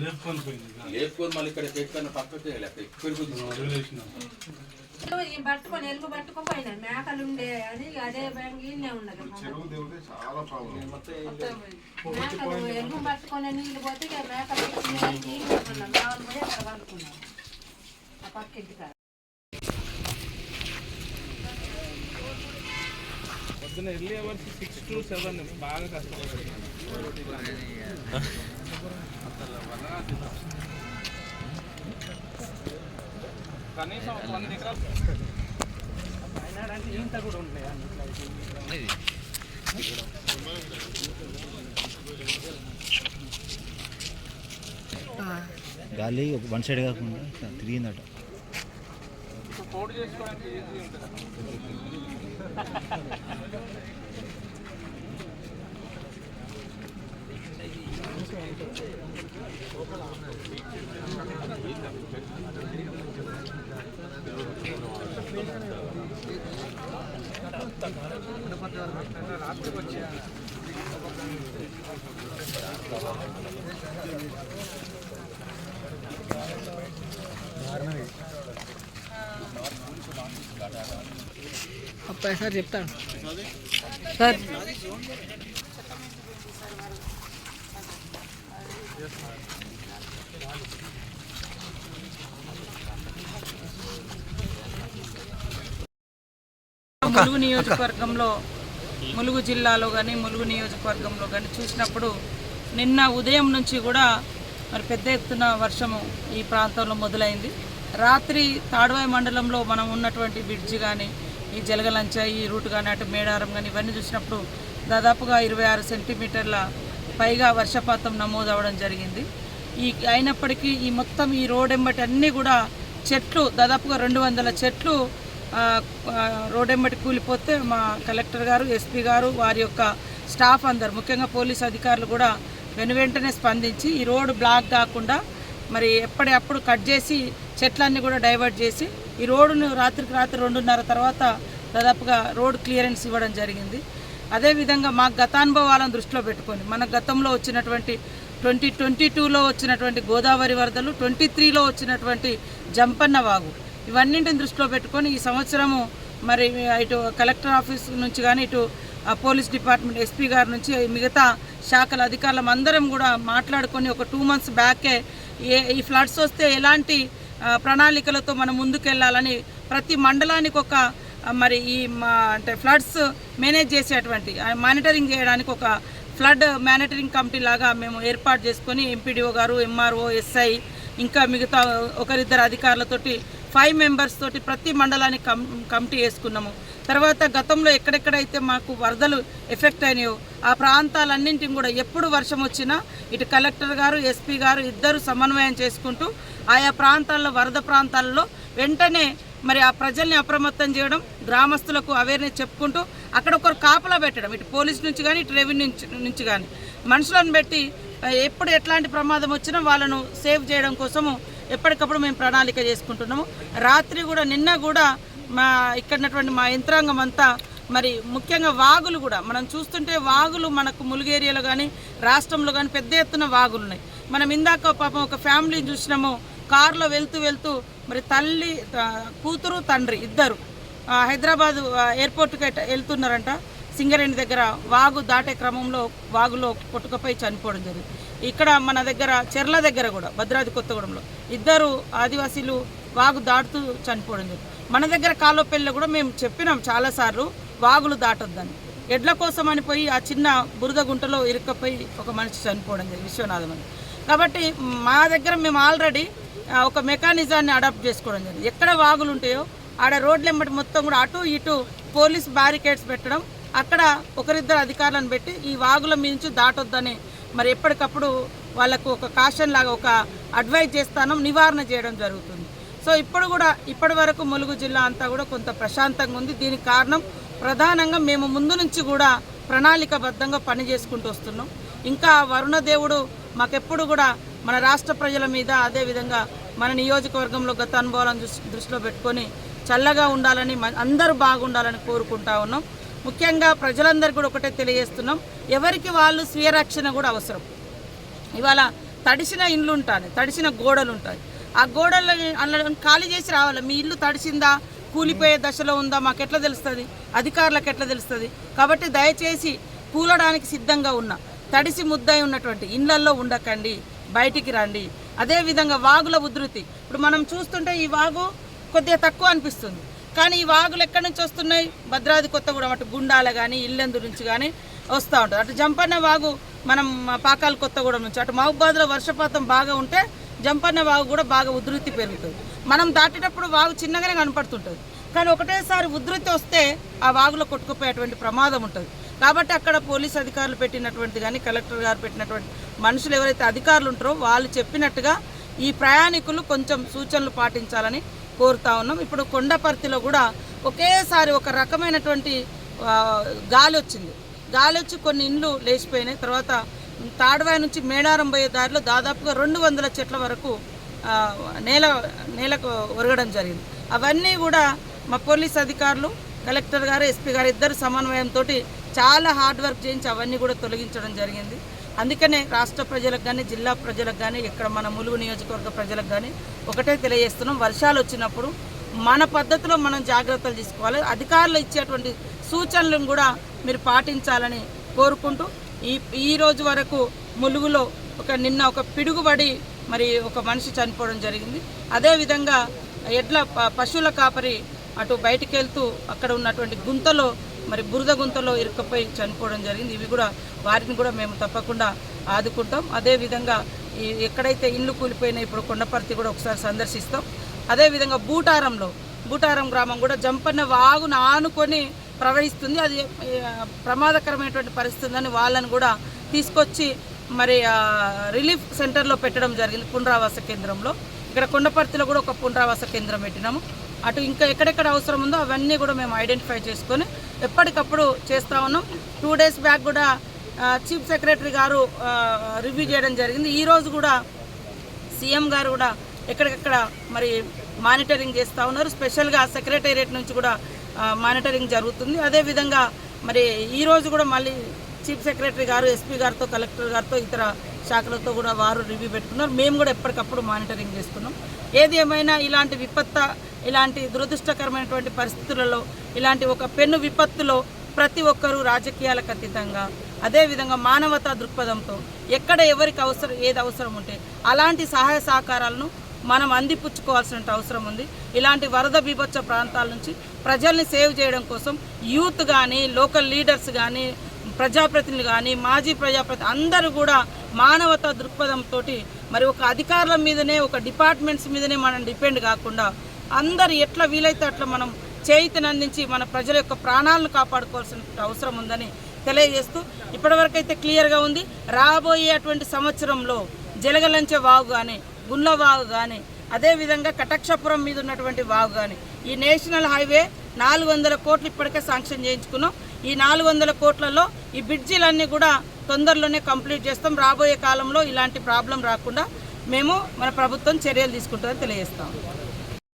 లేపుకొని మళ్ళీ ఇక్కడ ఎక్కడ పక్కకి పట్టుకొని ఎలుగు పట్టుకొని పోయినా మేకలు ఉండే అని అదే బ్యాంక్ ఉన్నది. మేకలు ఎలుగు పట్టుకొని నీళ్ళు పోతే మేకలు పోయి అక్కడ పడుకున్నాం ఆ పక్కింటి కాడ. పొద్దున ఎర్లీ అవర్స్ 6 to 7 బాగా కష్టపడుతుంది. కనీసం 100 ఎకరాలు అంటే ఇంత కూడా ఉంటాయి. గాలి వన్ సైడ్ కాకుండా తిరిగిందట. పోటీ చేసుకోవడానికి ఈజీ ఉంటుంది. రాత్రికి వచ్చి అబ్బాయి సార్ చెప్తాను సార్. ములుగు నియోజకవర్గంలో, ములుగు జిల్లాలో కానీ ములుగు నియోజకవర్గంలో కానీ చూసినప్పుడు నిన్న ఉదయం నుంచి కూడా మరి పెద్ద ఎత్తున వర్షము ఈ ప్రాంతంలో మొదలైంది. రాత్రి తాడ్వాయి మండలంలో మనం ఉన్నటువంటి బ్రిడ్జి కానీ, ఈ జలగలంచ ఈ రూట్ కానీ, అటు మేడారం కానీ ఇవన్నీ చూసినప్పుడు దాదాపుగా 26 సెంటీమీటర్ల పైగా వర్షపాతం నమోదవడం జరిగింది. అయినప్పటికీ ఈ మొత్తం ఈ రోడ్ ఎంబటి అన్నీ కూడా చెట్లు, దాదాపుగా 200 చెట్లు రోడ్ ఎంబటి కూలిపోతే మా కలెక్టర్ గారు, ఎస్పీ గారు, వారి యొక్క స్టాఫ్ అందరు, ముఖ్యంగా పోలీస్ అధికారులు కూడా వెనువెంటనే స్పందించి ఈ రోడ్డు బ్లాక్ కాకుండా మరి ఎప్పటికప్పుడు కట్ చేసి చెట్లన్నీ కూడా డైవర్ట్ చేసి ఈ రోడ్డును రాత్రికి రాత్రి 2:30 తర్వాత దాదాపుగా రోడ్ క్లియరెన్స్ ఇవ్వడం జరిగింది. అదేవిధంగా మా గతానుభవాలను దృష్టిలో పెట్టుకొని మన గతంలో వచ్చినటువంటి 2022లో వచ్చినటువంటి గోదావరి వరదలు, 23లో వచ్చినటువంటి జంపన్న వాగు, ఇవన్నింటిని దృష్టిలో పెట్టుకొని ఈ సంవత్సరము మరి ఇటు కలెక్టర్ ఆఫీస్ నుంచి కానీ, ఇటు పోలీస్ డిపార్ట్మెంట్ ఎస్పీ గారి నుంచి మిగతా శాఖల అధికారులం అందరం కూడా మాట్లాడుకొని ఒక 2 months బ్యాకే ఈ ఫ్లడ్స్ వస్తే ఎలాంటి ప్రణాళికలతో మనం ముందుకెళ్ళాలని ప్రతి మండలానికి ఒక మరి ఈ అంటే ఫ్లడ్స్ మేనేజ్ చేసేటువంటి మానిటరింగ్ చేయడానికి ఒక ఫ్లడ్ మానిటరింగ్ కమిటీ లాగా మేము ఏర్పాటు చేసుకొని ఎంపీడీఓ గారు, ఎంఆర్ఓ, ఎస్ఐ ఇంకా మిగతా ఒకరిద్దరు అధికారులతోటి 5 members తోటి ప్రతి మండలానికి కమిటీ వేసుకున్నాము. తర్వాత గతంలో ఎక్కడెక్కడైతే మాకు వరదలు ఎఫెక్ట్ అయినాయో ఆ ప్రాంతాలన్నింటిని కూడా ఎప్పుడు వర్షం వచ్చినా ఇటు కలెక్టర్ గారు, ఎస్పీ గారు ఇద్దరు సమన్వయం చేసుకుంటూ ఆయా ప్రాంతాల్లో, వరద ప్రాంతాల్లో వెంటనే మరి ఆ ప్రజల్ని అప్రమత్తం చేయడం, గ్రామస్తులకు అవేర్నెస్ చెప్పుకుంటూ అక్కడ ఒకరు కాపలా పెట్టడం, ఇటు పోలీస్ నుంచి కానీ, ఇటు రెవెన్యూ నుంచి కానీ మనుషులను పెట్టి ఎప్పుడు ఎట్లాంటి ప్రమాదం వచ్చినా వాళ్ళను సేవ్ చేయడం కోసము ఎప్పటికప్పుడు మేము ప్రణాళిక చేసుకుంటున్నాము. రాత్రి కూడా, నిన్న కూడా మా ఇక్కడటువంటి మా యంత్రాంగం అంతా మరి ముఖ్యంగా వాగులు కూడా మనం చూస్తుంటే వాగులు మనకు ములుగు ఏరియాలో కానీ రాష్ట్రంలో కానీ పెద్ద ఎత్తున వాగులు ఉన్నాయి. మనం ఇందాక పాపం ఒక ఫ్యామిలీని చూసినాము, కారులో వెళ్తూ మరి తల్లి, కూతురు, తండ్రి ఇద్దరు హైదరాబాద్ ఎయిర్పోర్ట్కి వెళ్తున్నారంట. సింగరేణి దగ్గర వాగు దాటే క్రమంలో వాగులో కొట్టుకుపోయి చనిపోవడం జరిగింది. ఇక్కడ మన దగ్గర చెర్ల దగ్గర కూడా భద్రాద్రి కొత్తగూడెంలో ఇద్దరు ఆదివాసీలు వాగు దాటుతూ చనిపోవడం జరిగింది. మన దగ్గర కాలోపల్లిలో కూడా మేము చెప్పినాం చాలాసార్లు వాగులు దాటొద్దని. ఎడ్ల కోసం అని పోయి ఆ చిన్న బురద గుంటలో ఇరుక్కపోయి ఒక మనిషి చనిపోవడం జరిగింది, విశ్వనాథం అని. కాబట్టి మా దగ్గర మేము ఆల్రెడీ ఒక మెకానిజాన్ని అడాప్ట్ చేసుకోవడం జరిగింది. ఎక్కడ వాగులు ఉంటాయో ఆడ రోడ్లు వెంబడి మొత్తం కూడా అటు ఇటు పోలీస్ బ్యారికేడ్స్ పెట్టడం, అక్కడ ఒకరిద్దరు అధికారులను పెట్టి ఈ వాగుల మీద నుంచి దాటొద్దని మరి ఎప్పటికప్పుడు వాళ్ళకు ఒక కాషన్ లాగా ఒక అడ్వైజ్ చేస్తాను, నివారణ చేయడం జరుగుతుంది. సో ఇప్పుడు కూడా ఇప్పటి వరకు ములుగు జిల్లా అంతా కూడా కొంత ప్రశాంతంగా ఉంది. దీనికి కారణం ప్రధానంగా మేము ముందు నుంచి కూడా ప్రణాళికబద్ధంగా పని చేసుకుంటూ వస్తున్నాం. ఇంకా వరుణదేవుడు మాకెప్పుడు కూడా మన రాష్ట్ర ప్రజల మీద, అదేవిధంగా మన నియోజకవర్గంలో గత అనుభవాలను దృష్టిలో పెట్టుకొని చల్లగా ఉండాలని, అందరూ బాగుండాలని కోరుకుంటా ఉన్నాం. ముఖ్యంగా ప్రజలందరికీ కూడా ఒకటే తెలియజేస్తున్నాం, ఎవరికి వాళ్ళు స్వీయ రక్షణ కూడా అవసరం. ఇవాళ తడిసిన ఇండ్లు ఉంటాయి, తడిసిన గోడలు ఉంటాయి. ఆ గోడలు ఖాళీ చేసి రావాలి. మీ ఇల్లు తడిసిందా, కూలిపోయే దశలో ఉందా మాకు ఎట్లా తెలుస్తుంది, అధికారులకు ఎట్లా తెలుస్తుంది? కాబట్టి దయచేసి కూలడానికి సిద్ధంగా ఉన్న తడిసి ముద్దై ఉన్నటువంటి ఇళ్లల్లో ఉండకండి, బయటికి రండి. అదేవిధంగా వాగుల ఉధృతి ఇప్పుడు మనం చూస్తుంటే ఈ వాగు కొద్దిగా తక్కువ అనిపిస్తుంది, కానీ ఈ వాగులు ఎక్కడి నుంచి వస్తున్నాయి? భద్రాద్రి కొత్తగూడెం అటు గుండాల కానీ ఇల్లెందు నుంచి కానీ వస్తూ ఉంటుంది. అటు జంపన్న వాగు మనం పాకాల కొత్తగూడెం నుంచి, అటు మహబూబాద్లో వర్షపాతం బాగా ఉంటే జంపన్న వాగు కూడా బాగా ఉధృతి పెరుగుతుంది. మనం దాటేటప్పుడు వాగు చిన్నగానే కనపడుతుంటుంది, కానీ ఒకటేసారి ఉధృతి వస్తే ఆ వాగులో కొట్టుకుపోయేటువంటి ప్రమాదం ఉంటుంది. కాబట్టి అక్కడ పోలీస్ అధికారులు పెట్టినటువంటి కానీ కలెక్టర్ గారు పెట్టినటువంటి మనుషులు ఎవరైతే అధికారులు ఉంటారో వాళ్ళు చెప్పినట్టుగా ఈ ప్రయాణికులు కొంచెం సూచనలు పాటించాలని కోరుతా ఉన్నాం. ఇప్పుడు కొండపర్తిలో కూడా ఒకేసారి ఒక రకమైనటువంటి గాలి వచ్చింది. గాలి వచ్చి కొన్ని ఇండ్లు లేచిపోయినాయి. తర్వాత తాడ్వాయి నుంచి మేడారం పోయే దారిలో దాదాపుగా 200 చెట్ల వరకు నేలకు ఒరగడం జరిగింది. అవన్నీ కూడా మా పోలీస్ అధికారులు, కలెక్టర్ గారు, ఎస్పీ గారు ఇద్దరు సమన్వయంతో చాలా హార్డ్ వర్క్ చేయించి అవన్నీ కూడా తొలగించడం జరిగింది. అందుకనే రాష్ట్ర ప్రజలకు కానీ, జిల్లా ప్రజలకు కానీ, ఇక్కడ మన ములుగు నియోజకవర్గ ప్రజలకు కానీ ఒకటే తెలియజేస్తున్నాం, వర్షాలు వచ్చినప్పుడు మన పద్ధతిలో మనం జాగ్రత్తలు తీసుకోవాలి. అధికారులు ఇచ్చేటువంటి సూచనలను కూడా మీరు పాటించాలని కోరుకుంటూ ఈ రోజు వరకు ములుగులో నిన్న ఒక పిడుగుబడి మరి ఒక మనిషి చనిపోవడం జరిగింది. అదేవిధంగా పశువుల కాపరి అటు బయటికి వెళ్తూ అక్కడ ఉన్నటువంటి గుంతలో, మరి బురద గుంతలో ఇరుక్కుపోయి చనిపోవడం జరిగింది. ఇవి కూడా వారిని కూడా మేము తప్పకుండా ఆదుకుంటాం. అదేవిధంగా ఎక్కడైతే ఇల్లు కూలిపోయినాయి ఇప్పుడు కొండపర్తి కూడా ఒకసారి సందర్శిస్తాం. అదేవిధంగా బూటారం గ్రామం కూడా జంపన్న వాగును ఆనుకొని ప్రవహిస్తుంది. అది ప్రమాదకరమైనటువంటి పరిస్థితి అని వాళ్ళని కూడా తీసుకొచ్చి మరి రిలీఫ్ సెంటర్లో పెట్టడం జరిగింది, పునరావాస కేంద్రంలో. ఇక్కడ కొండపర్తిలో కూడా ఒక పునరావాస కేంద్రం పెట్టినాము. అటు ఇంకా ఎక్కడెక్కడ అవసరం ఉందో అవన్నీ కూడా మేము ఐడెంటిఫై చేసుకొని ఎప్పటికప్పుడు చేస్తూ ఉన్నాం. 2 days బ్యాక్ కూడా చీఫ్ సెక్రటరీ గారు రివ్యూ చేయడం జరిగింది. ఈరోజు కూడా సీఎం గారు కూడా ఎక్కడికక్కడ మరి మానిటరింగ్ చేస్తూ ఉన్నారు. స్పెషల్గా సెక్రటేరియట్ నుంచి కూడా మానిటరింగ్ జరుగుతుంది. అదేవిధంగా మరి ఈరోజు కూడా మళ్ళీ చీఫ్ సెక్రటరీ గారు, ఎస్పీ గారితో, కలెక్టర్ గారితో, ఇతర శాఖలతో కూడా వారు రివ్యూ పెట్టుకున్నారు. మేము కూడా ఎప్పటికప్పుడు మానిటరింగ్ చేస్తున్నాం. ఏది ఏమైనా ఇలాంటి దురదృష్టకరమైనటువంటి పరిస్థితులలో, ఇలాంటి ఒక పెను విపత్తులో ప్రతి ఒక్కరూ రాజకీయాలకు అతీతంగా, అదేవిధంగా మానవతా దృక్పథంతో ఎక్కడ ఎవరికి ఏది అవసరం ఉంటే అలాంటి సహాయ సహకారాలను మనం అందిపుచ్చుకోవాల్సిన అవసరం ఉంది. ఇలాంటి వరద బీభత్స ప్రాంతాల నుంచి ప్రజల్ని సేవ్ చేయడం కోసం యూత్ కానీ, లోకల్ లీడర్స్ కానీ, ప్రజాప్రతినిధులు కానీ, మాజీ ప్రజాప్రతినిధులు అందరూ కూడా మానవతా దృక్పథంతో మరి ఒక అధికారుల మీదనే, ఒక డిపార్ట్మెంట్స్ మీదనే మనం డిపెండ్ కాకుండా అందరు ఎట్లా వీలైతే అట్లా మనం చేయితనందించి మన ప్రజల యొక్క ప్రాణాలను కాపాడుకోవాల్సిన అవసరం ఉందని తెలియజేస్తూ, ఇప్పటివరకైతే క్లియర్గా ఉంది. రాబోయే అటువంటి సంవత్సరంలో జలగలంచె వాగు కానీ, గుండ్ల వాగు కానీ, అదేవిధంగా కటక్షపురం మీద ఉన్నటువంటి వాగు కానీ, ఈ నేషనల్ హైవే 400 కోట్లు ఇప్పటికే శాంక్షన్ చేయించుకున్నాం. ఈ 400 కోట్లలో ఈ బ్రిడ్జిలన్నీ కూడా తొందరలోనే కంప్లీట్ చేస్తాం. రాబోయే కాలంలో ఇలాంటి ప్రాబ్లం రాకుండా మన ప్రభుత్వం చర్యలు తీసుకుంటుందని తెలియజేస్తాం.